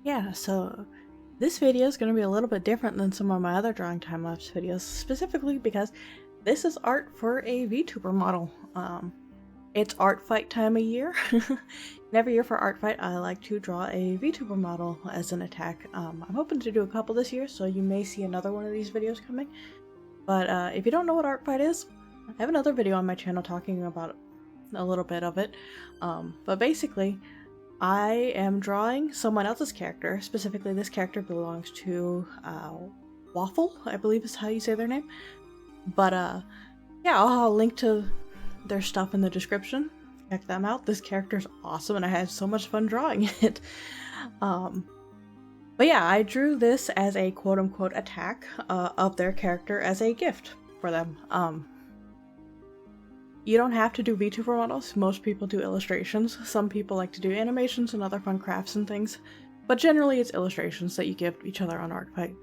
Yeah, so this video is going to be a little bit different than some of my other drawing time-lapse videos, specifically because this is art for a Vtuber model. It's Artfight time of year, and every year for Artfight I like to draw a Vtuber model as an attack. I'm hoping to do a couple this year, so you may see another one of these videos coming. But if you don't know what Artfight is, I have another video on my channel talking about a little bit of it. But basically, I am drawing someone else's character. Specifically, this character belongs to Woffle, I believe is how you say their name. But yeah, I'll link to their stuff in the description. Check them out. This character's awesome and I had so much fun drawing it. But yeah, I drew this as a quote-unquote attack of their character as a gift for them. You don't have to do VTuber models. Most people do illustrations. Some people like to do animations and other fun crafts and things. But generally it's illustrations that you give each other on Artfight.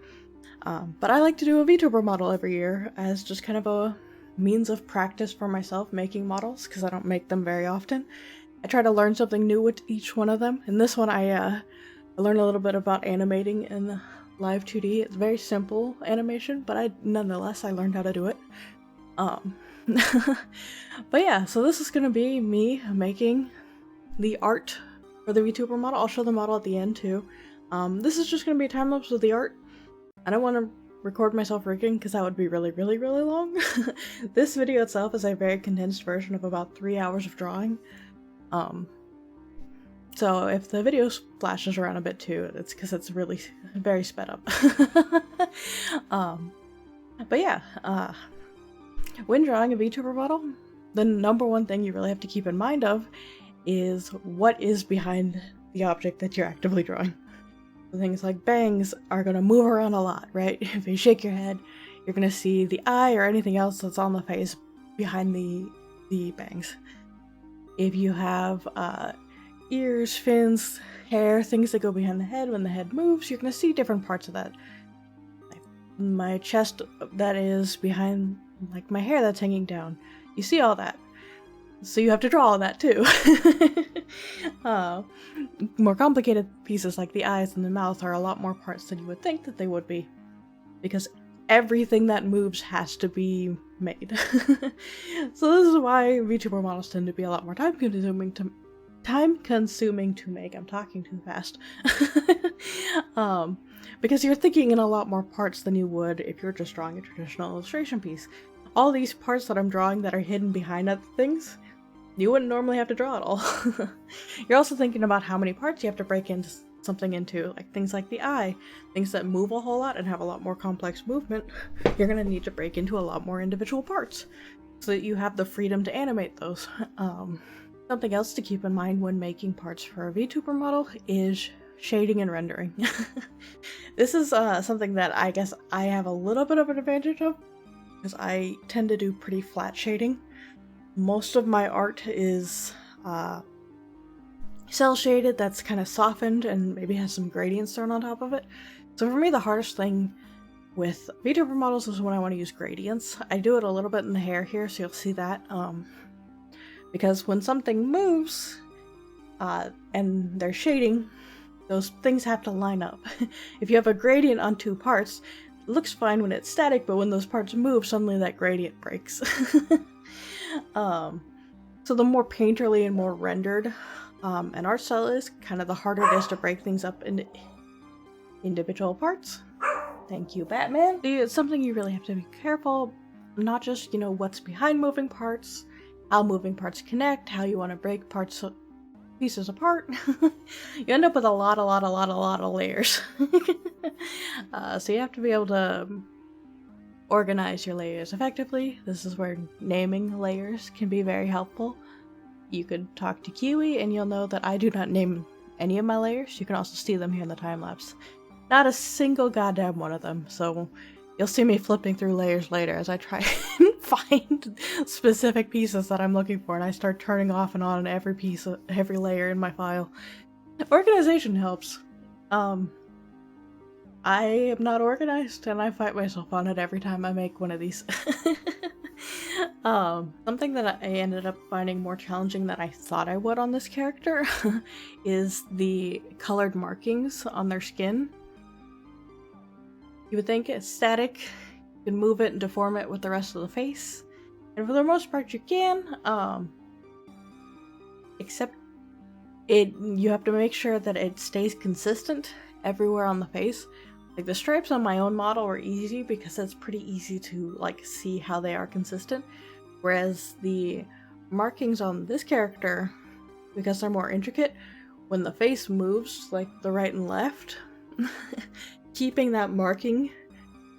But I like to do a VTuber model every year as just kind of a means of practice for myself making models, because I don't make them very often. I try to learn something new with each one of them. In this one I learned a little bit about animating in the live 2D. It's very simple animation, but nonetheless I learned how to do it. But yeah, so this is gonna be me making the art for the VTuber model. I'll show the model at the end too. This is just gonna be a time lapse of the art. I don't want to record myself rigging because that would be really long. This video itself is a very condensed version of about 3 hours of drawing. So if the video splashes around a bit too, it's because it's really very sped up. But yeah, when drawing a VTuber model, the number one thing you really have to keep in mind of is what is behind the object that you're actively drawing. Things like bangs are going to move around a lot, right? If you shake your head, you're going to see the eye or anything else that's on the face behind the bangs. If you have ears, fins, hair, things that go behind the head when the head moves, you're going to see different parts of that. Like my chest that is behind, like my hair that's hanging down. You see all that. So you have to draw all that too. More complicated pieces like the eyes and the mouth are a lot more parts than you would think that they would be, because everything that moves has to be made. So this is why VTuber models tend to be a lot more time consuming to make. I'm talking too fast. Because you're thinking in a lot more parts than you would if you're just drawing a traditional illustration piece. All these parts that I'm drawing that are hidden behind other things, you wouldn't normally have to draw at all. You're also thinking about how many parts you have to break into something into, like things like the eye, things that move a whole lot and have a lot more complex movement. You're gonna need to break into a lot more individual parts so that you have the freedom to animate those. Something else to keep in mind when making parts for a VTuber model is shading and rendering. This is something that I guess I have a little bit of an advantage of, because I tend to do pretty flat shading. Most of my art is cell shaded that's kind of softened and maybe has some gradients thrown on top of it. So for me, the hardest thing with VTuber models is when I want to use gradients. I do it a little bit in the hair here, so you'll see that. Because when something moves and they're shading, those things have to line up. If you have a gradient on two parts, it looks fine when it's static, but when those parts move, suddenly that gradient breaks. So the more painterly and more rendered an art style is, kind of the harder it is to break things up into individual parts. Thank you, Batman. It's something you really have to be careful, not just, you know, what's behind moving parts, how moving parts connect, how you want to break pieces apart. You end up with a lot of layers. So you have to be able to organize your layers effectively. This is where naming layers can be very helpful. You could talk to Kiwi and you'll know that I do not name any of my layers. You can also see them here in the time-lapse. Not a single goddamn one of them, so you'll see me flipping through layers later as I try and find specific pieces that I'm looking for, and I start turning off and on every layer in my file. Organization helps. I am not organized, and I fight myself on it every time I make one of these. Something that I ended up finding more challenging than I thought I would on this character is the colored markings on their skin. You would think it's static, you can move it and deform it with the rest of the face, and for the most part you can, except you have to make sure that it stays consistent everywhere on the face. Like the stripes on my own model were easy because it's pretty easy to like see how they are consistent, whereas the markings on this character, because they're more intricate, when the face moves like the right and left, keeping that marking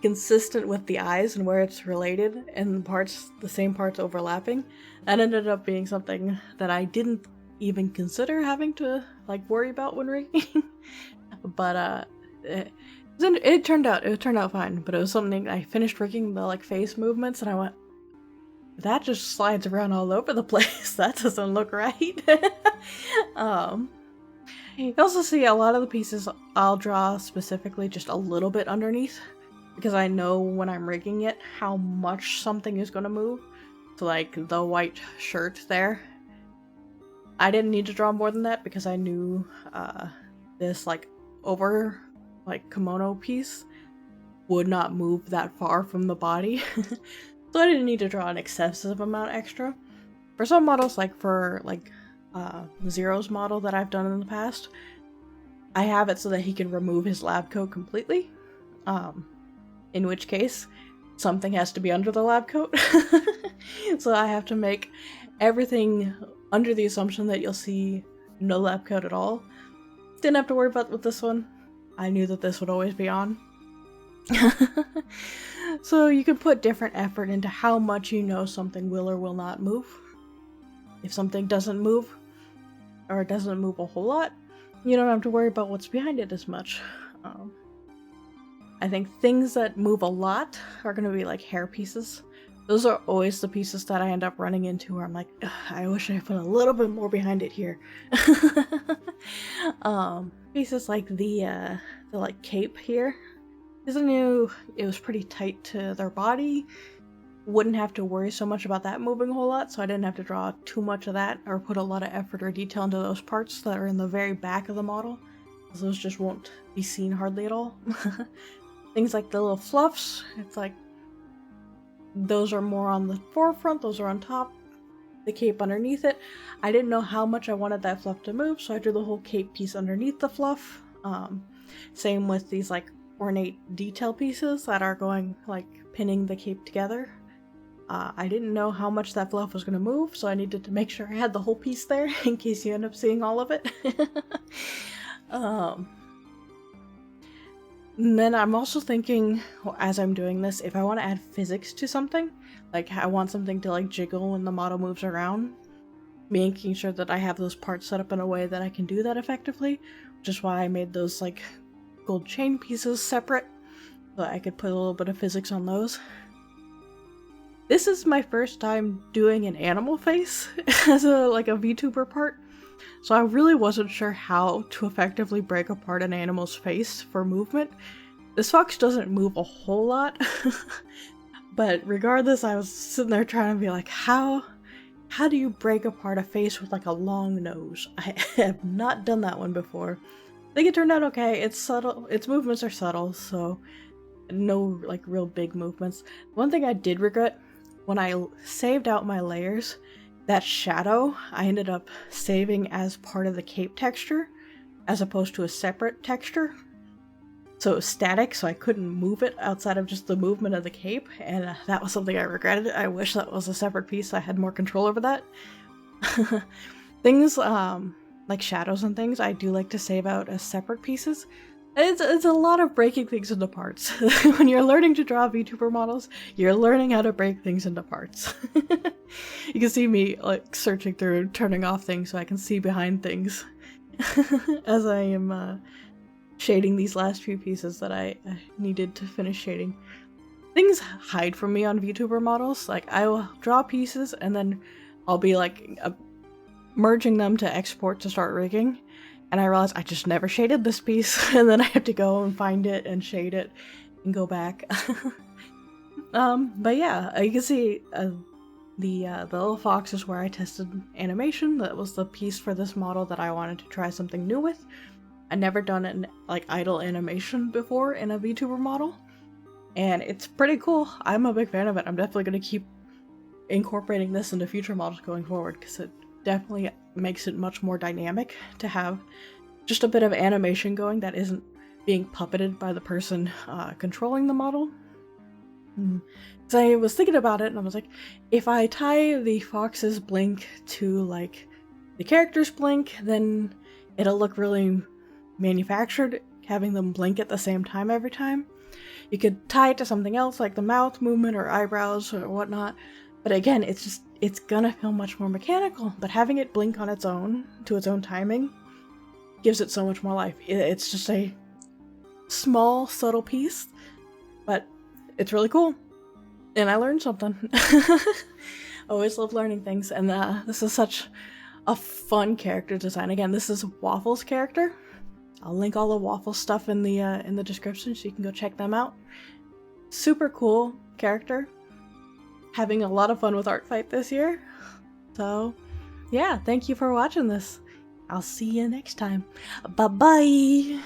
consistent with the eyes and where it's related and the same parts overlapping, that ended up being something that I didn't even consider having to like worry about when rigging. But it turned out fine. But it was something I finished rigging the like face movements and I went, that just slides around all over the place. That doesn't look right. You can also see a lot of the pieces I'll draw specifically just a little bit underneath, because I know when I'm rigging it how much something is going to move. So like the white shirt there, I didn't need to draw more than that because I knew this like over like kimono piece would not move that far from the body. So I didn't need to draw an excessive amount extra. For some models, like for like Zero's model that I've done in the past, I have it so that he can remove his lab coat completely, in which case something has to be under the lab coat. So I have to make everything under the assumption that you'll see no lab coat at all. Didn't have to worry about with this one. I knew that this would always be on. So you can put different effort into how much you know something will or will not move. If something doesn't move, or it doesn't move a whole lot, you don't have to worry about what's behind it as much. I think things that move a lot are going to be like hair pieces. Those are always the pieces that I end up running into where I'm like, I wish I put a little bit more behind it here. Pieces like the like cape here, because I knew it was pretty tight to their body. Wouldn't have to worry so much about that moving a whole lot, so I didn't have to draw too much of that or put a lot of effort or detail into those parts that are in the very back of the model, because those just won't be seen hardly at all. Things like the little fluffs, it's like those are more on the forefront, those are on top, the cape underneath it. I didn't know how much I wanted that fluff to move, so I drew the whole cape piece underneath the fluff. Same with these like ornate detail pieces that are going like pinning the cape together. I didn't know how much that fluff was going to move, so I needed to make sure I had the whole piece there in case you end up seeing all of it. And then I'm also thinking, as I'm doing this, if I want to add physics to something, like I want something to like jiggle when the model moves around, making sure that I have those parts set up in a way that I can do that effectively, which is why I made those like gold chain pieces separate, so I could put a little bit of physics on those. This is my first time doing an animal face as a Vtuber part, so I really wasn't sure how to effectively break apart an animal's face for movement. This fox doesn't move a whole lot, but regardless, I was sitting there trying to be like, how do you break apart a face with like a long nose? I have not done that one before. I think it turned out okay. It's subtle, its movements are subtle, so no like real big movements. One thing I did regret, when I saved out my layers, that shadow I ended up saving as part of the cape texture as opposed to a separate texture. So it was static, so I couldn't move it outside of just the movement of the cape, and that was something I regretted. I wish that was a separate piece, I had more control over that. Things like shadows and things, I do like to save out as separate pieces. It's a lot of breaking things into parts. When you're learning to draw VTuber models, you're learning how to break things into parts. You can see me like searching through, turning off things so I can see behind things as I am shading these last few pieces that I needed to finish shading. Things hide from me on VTuber models. Like I will draw pieces and then I'll be like merging them to export to start rigging. And I realized I just never shaded this piece, and then I have to go and find it and shade it and go back. But yeah, you can see The little fox is where I tested animation. That was the piece for this model that I wanted to try something new with. I'd never done an like idle animation before in a VTuber model, and it's pretty cool. I'm a big fan of it. I'm definitely going to keep incorporating this into future models going forward because it definitely makes it much more dynamic to have just a bit of animation going that isn't being puppeted by the person controlling the model. So I was thinking about it and I was like, if I tie the fox's blink to like the character's blink, then it'll look really manufactured, having them blink at the same time every time. You could tie it to something else like the mouth movement or eyebrows or whatnot, but again, it's gonna feel much more mechanical. But having it blink on its own, to its own timing, gives it so much more life. It's just a small, subtle piece, but it's really cool. And I learned something. Always love learning things, and this is such a fun character design. Again, this is Woffle's character. I'll link all the Woffle stuff in the description so you can go check them out. Super cool character. Having a lot of fun with Artfight this year. So, yeah, thank you for watching this. I'll see you next time. Bye-bye!